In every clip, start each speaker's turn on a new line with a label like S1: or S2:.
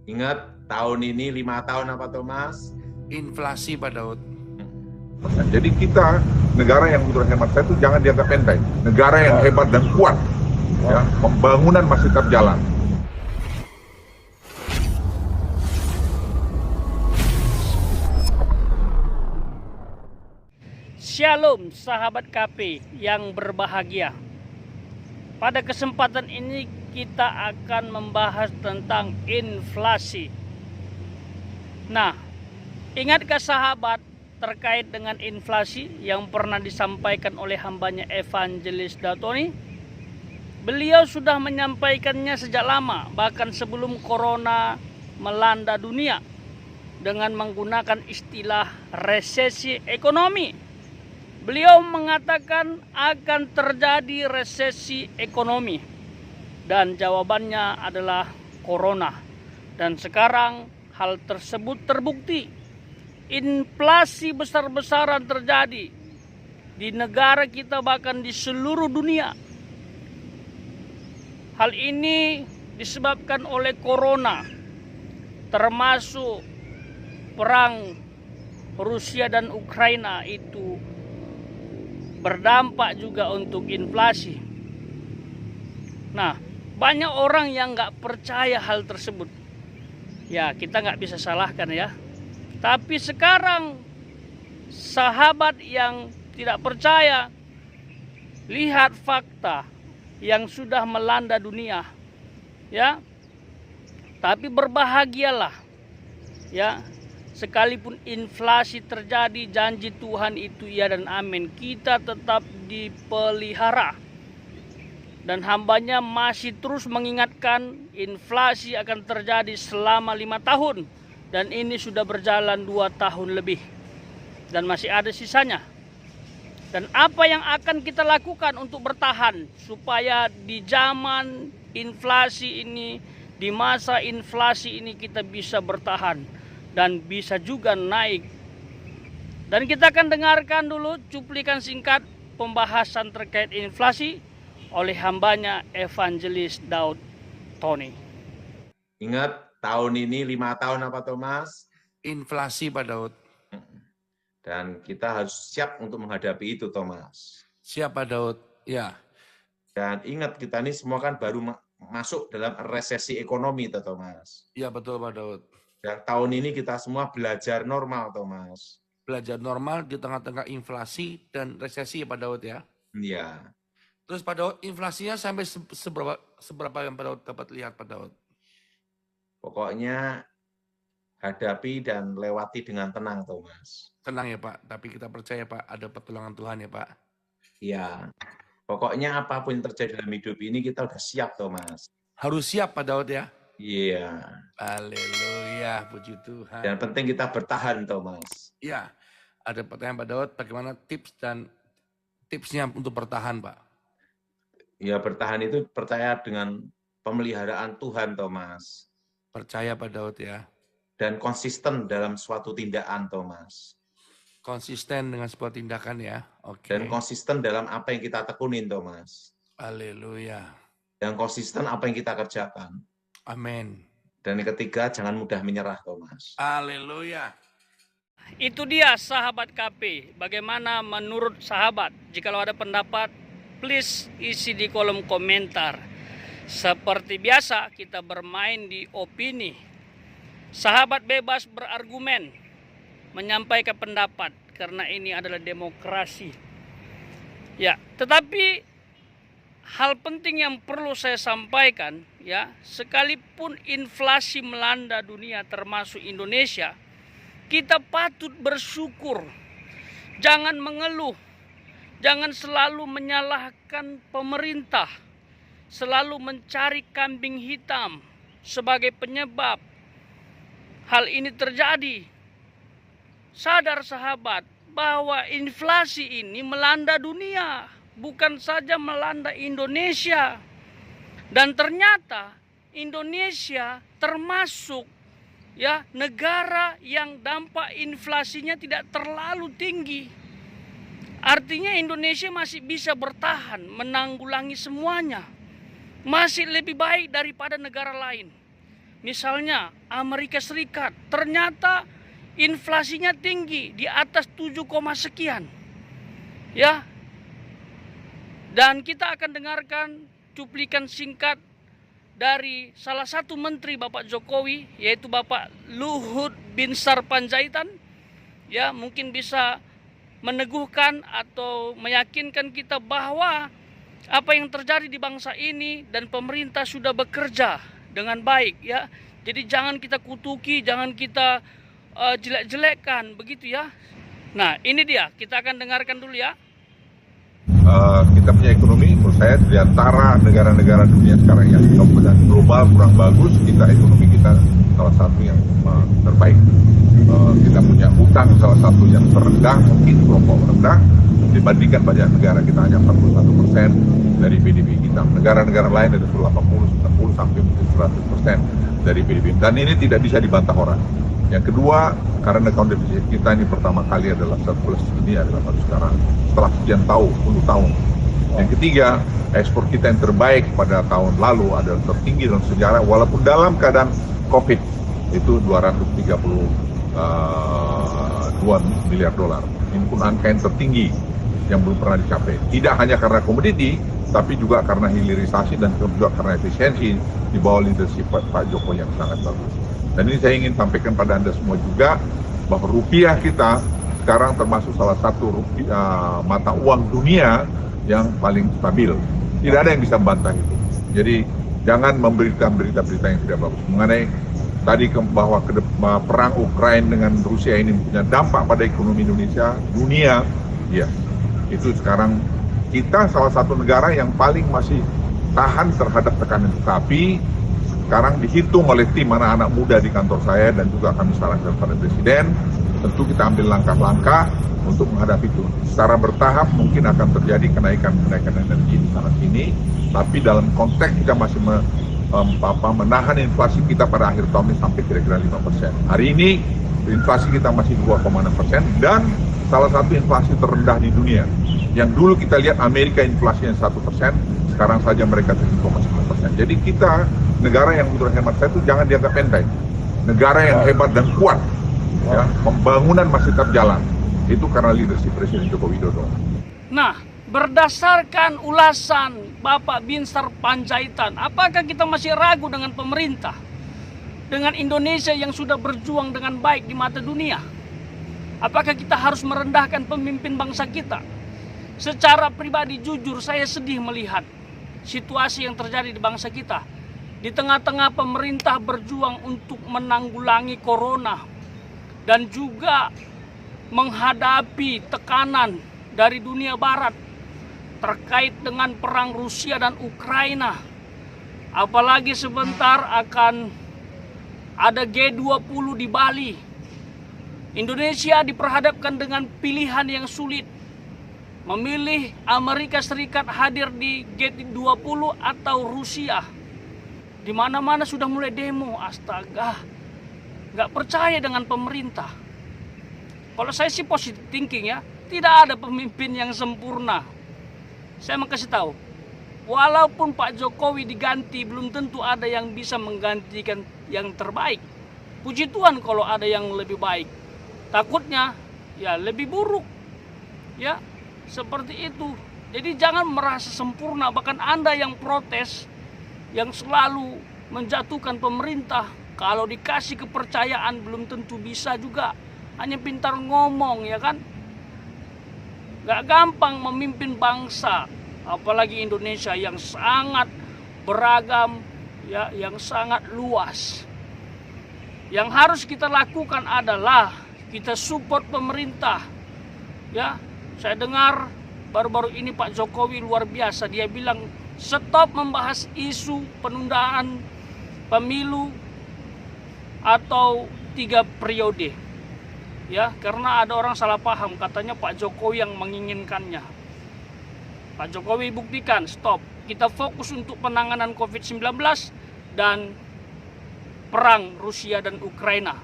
S1: Ingat, tahun ini 5 tahun apa Thomas?
S2: Inflasi Pak Daud.
S3: Jadi kita, negara yang menurut hemat saya itu jangan dianggap enteng. Negara yang hebat dan kuat, ya, pembangunan masih tetap jalan.
S4: Shalom sahabat KP yang berbahagia. Pada kesempatan ini kita akan membahas tentang inflasi. Nah, ingatkah sahabat terkait dengan inflasi yang pernah disampaikan oleh hambanya Evangelis Daud Tony? Beliau sudah menyampaikannya sejak lama, bahkan sebelum corona melanda dunia, dengan menggunakan istilah resesi ekonomi. Beliau mengatakan akan terjadi resesi ekonomi dan jawabannya adalah corona. Dan sekarang hal tersebut terbukti. Inflasi besar-besaran terjadi di negara kita bahkan di seluruh dunia. Hal ini disebabkan oleh corona, termasuk perang Rusia dan Ukraina itu berdampak juga untuk inflasi. Nah, banyak orang yang nggak percaya hal tersebut. Ya, kita nggak bisa salahkan ya. Tapi sekarang sahabat yang tidak percaya, lihat fakta yang sudah melanda dunia. Ya. Tapi berbahagialah. Ya. Sekalipun inflasi terjadi, janji Tuhan itu ya dan amin. Kita tetap dipelihara. Dan hambanya masih terus mengingatkan inflasi akan terjadi selama 5 tahun. Dan ini sudah berjalan 2 tahun lebih. Dan masih ada sisanya. Dan apa yang akan kita lakukan untuk bertahan supaya di zaman inflasi ini, di masa inflasi ini kita bisa bertahan dan bisa juga naik. Dan kita akan dengarkan dulu cuplikan singkat pembahasan terkait inflasi oleh hambanya Evangelis Daud Tony.
S1: Ingat, tahun ini 5 tahun apa Thomas?
S2: Inflasi Pak Daud.
S1: Dan kita harus siap untuk menghadapi itu Thomas.
S2: Siap Pak Daud. Ya.
S1: Dan ingat, kita ini semua kan baru masuk dalam resesi ekonomi Thomas.
S2: Ya betul Pak Daud.
S1: Dan tahun ini kita semua belajar normal Thomas.
S2: Belajar normal di tengah-tengah inflasi dan resesi Pak Daud ya.
S1: Iya.
S2: Terus Pak Daud, inflasinya sampai seberapa yang Pak Daud dapat lihat Pak Daud?
S1: Pokoknya hadapi dan lewati dengan tenang Thomas.
S2: Tenang ya Pak, tapi kita percaya Pak ada pertolongan Tuhan ya Pak.
S1: Iya. Pokoknya apapun yang terjadi dalam hidup ini kita udah siap Thomas.
S2: Harus siap Pak Daud ya.
S1: Iya.
S2: Haleluya, puji Tuhan.
S1: Dan penting kita bertahan Thomas.
S2: Ya, ada pertanyaan Pak Daud, bagaimana tipsnya untuk bertahan Pak?
S1: Ya, bertahan itu percaya dengan pemeliharaan Tuhan Thomas.
S2: Percaya Pak Daud ya.
S1: Dan konsisten dalam suatu tindakan Thomas.
S2: Konsisten dengan sebuah tindakan ya. Oke.
S1: Dan konsisten dalam apa yang kita tekunin Thomas.
S2: Haleluya.
S1: Dan konsisten apa yang kita kerjakan.
S2: Amin.
S1: Dan yang ketiga, jangan mudah menyerah Thomas.
S2: Haleluya.
S4: Itu dia sahabat KP. Bagaimana menurut sahabat? Jikalau ada pendapat, please isi di kolom komentar. Seperti biasa kita bermain di opini. Sahabat bebas berargumen, menyampaikan pendapat karena ini adalah demokrasi. Ya, tetapi hal penting yang perlu saya sampaikan ya, sekalipun inflasi melanda dunia termasuk Indonesia, kita patut bersyukur. Jangan mengeluh. Jangan selalu menyalahkan pemerintah. Selalu mencari kambing hitam sebagai penyebab hal ini terjadi. Sadar sahabat bahwa inflasi ini melanda dunia, bukan saja melanda Indonesia. Dan ternyata Indonesia termasuk ya negara yang dampak inflasinya tidak terlalu tinggi. Artinya Indonesia masih bisa bertahan menanggulangi semuanya. Masih lebih baik daripada negara lain. misalnya Amerika Serikat, ternyata inflasinya tinggi di atas 7, sekian. Ya. Dan kita akan dengarkan cuplikan singkat dari salah satu menteri Bapak Jokowi, yaitu Bapak Luhut Binsar Panjaitan. Ya, mungkin bisa meneguhkan atau meyakinkan kita bahwa apa yang terjadi di bangsa ini dan pemerintah sudah bekerja dengan baik, ya. Jadi jangan kita kutuki, jangan kita jelek-jelekkan, begitu ya. Nah, ini dia, kita akan dengarkan dulu ya.
S3: Kita punya ekonomi, menurut saya di antara negara-negara dunia sekarang yang kemudian global kurang bagus, ekonomi kita salah satu yang terbaik. Kita punya hutang salah satu yang terendah, mungkin kelompok rendah dibandingkan banyak negara. Kita hanya 41% dari PDB kita. Negara-negara lain ada 80, 90 sampai mungkin 100% dari PDB. Dan ini tidak bisa dibantah orang. Yang kedua, karena account deficit kita ini pertama kali adalah surplus, ini adalah baru sekarang setelah sekian tahun, 10 tahun. Yang ketiga, ekspor kita yang terbaik pada tahun lalu adalah tertinggi dalam sejarah, walaupun dalam keadaan COVID itu 232 miliar dolar. Ini pun angka yang tertinggi yang belum pernah dicapai. Tidak hanya karena komoditi, tapi juga karena hilirisasi dan juga karena efisiensi di bawah leadership Pak Jokowi yang sangat bagus. Dan ini saya ingin sampaikan pada Anda semua juga bahwa rupiah kita sekarang termasuk salah satu mata uang dunia yang paling stabil. Tidak ada yang bisa membantah itu. Jadi jangan memberikan berita-berita yang tidak bagus mengenai tadi bahwa perang Ukraina dengan Rusia ini punya dampak pada ekonomi Indonesia, dunia. Ya, itu sekarang kita salah satu negara yang paling masih tahan terhadap tekanan itu. Tapi sekarang dihitung oleh tim anak-anak muda di kantor saya dan juga kami sarankan kepada Presiden, tentu kita ambil langkah-langkah untuk menghadapi itu. Secara bertahap mungkin akan terjadi kenaikan energi di sana sini, tapi dalam konteks kita masih menahan inflasi kita pada akhir tahun ini sampai kira-kira 5%. Hari ini inflasi kita masih 2,6% dan salah satu inflasi terendah di dunia. Yang dulu kita lihat Amerika inflasinya 1%, sekarang saja mereka 7,9%. Jadi kita negara yang menurut hemat saya itu jangan dianggap enteng. Negara yang hebat dan kuat, ya, pembangunan masih tetap jalan. Itu karena leadership Presiden Joko Widodo.
S4: Nah, berdasarkan ulasan Bapak Binsar Panjaitan, apakah kita masih ragu dengan pemerintah? Dengan Indonesia yang sudah berjuang dengan baik di mata dunia? Apakah kita harus merendahkan pemimpin bangsa kita? Secara pribadi jujur saya sedih melihat situasi yang terjadi di bangsa kita. Di tengah-tengah pemerintah berjuang untuk menanggulangi corona dan juga menghadapi tekanan dari dunia barat terkait dengan perang Rusia dan Ukraina. Apalagi sebentar akan ada G20 di Bali. Indonesia diperhadapkan dengan pilihan yang sulit. Memilih Amerika Serikat hadir di G20 atau Rusia. Di mana-mana sudah mulai demo, astaga. Nggak percaya dengan pemerintah. Kalau saya sih positive thinking ya. Tidak ada pemimpin yang sempurna. Saya mau kasih tahu. Walaupun Pak Jokowi diganti, belum tentu ada yang bisa menggantikan yang terbaik. Puji Tuhan kalau ada yang lebih baik. Takutnya ya lebih buruk. Ya, seperti itu. Jadi jangan merasa sempurna. Bahkan Anda yang protes, yang selalu menjatuhkan pemerintah, kalau dikasih kepercayaan belum tentu bisa juga. Hanya pintar ngomong, ya kan? Gak gampang memimpin bangsa, apalagi Indonesia yang sangat beragam, ya, yang sangat luas. Yang harus kita lakukan adalah kita support pemerintah. Ya, saya dengar baru-baru ini Pak Jokowi luar biasa. Dia bilang stop membahas isu penundaan pemilu atau 3 periode. Ya, karena ada orang salah paham, katanya Pak Jokowi yang menginginkannya. Pak Jokowi buktikan, stop. Kita fokus untuk penanganan COVID-19 dan perang Rusia dan Ukraina.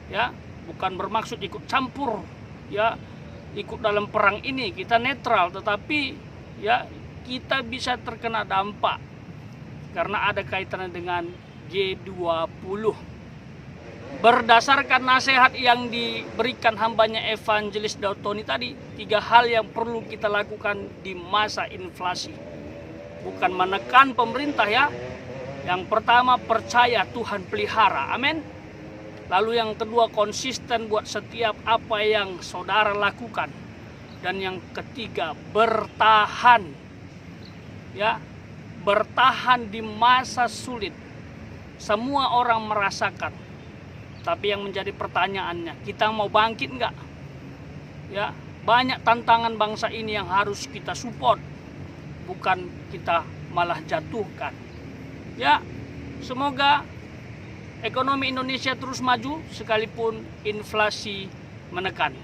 S4: Ya, bukan bermaksud ikut campur, ya, ikut dalam perang ini. Kita netral, tetapi ya kita bisa terkena dampak karena ada kaitannya dengan G20. Berdasarkan nasihat yang diberikan hambanya Evangelis Daud Tony tadi, 3 hal yang perlu kita lakukan di masa inflasi. Bukan menekan pemerintah ya. Yang pertama, percaya Tuhan pelihara. Amin. Lalu yang kedua, konsisten buat setiap apa yang saudara lakukan. Dan yang ketiga, bertahan. Ya, bertahan di masa sulit. Semua orang merasakan. Tapi yang menjadi pertanyaannya, kita mau bangkit enggak? Ya, banyak tantangan bangsa ini yang harus kita support. Bukan kita malah jatuhkan. Ya, semoga ekonomi Indonesia terus maju sekalipun inflasi menekan.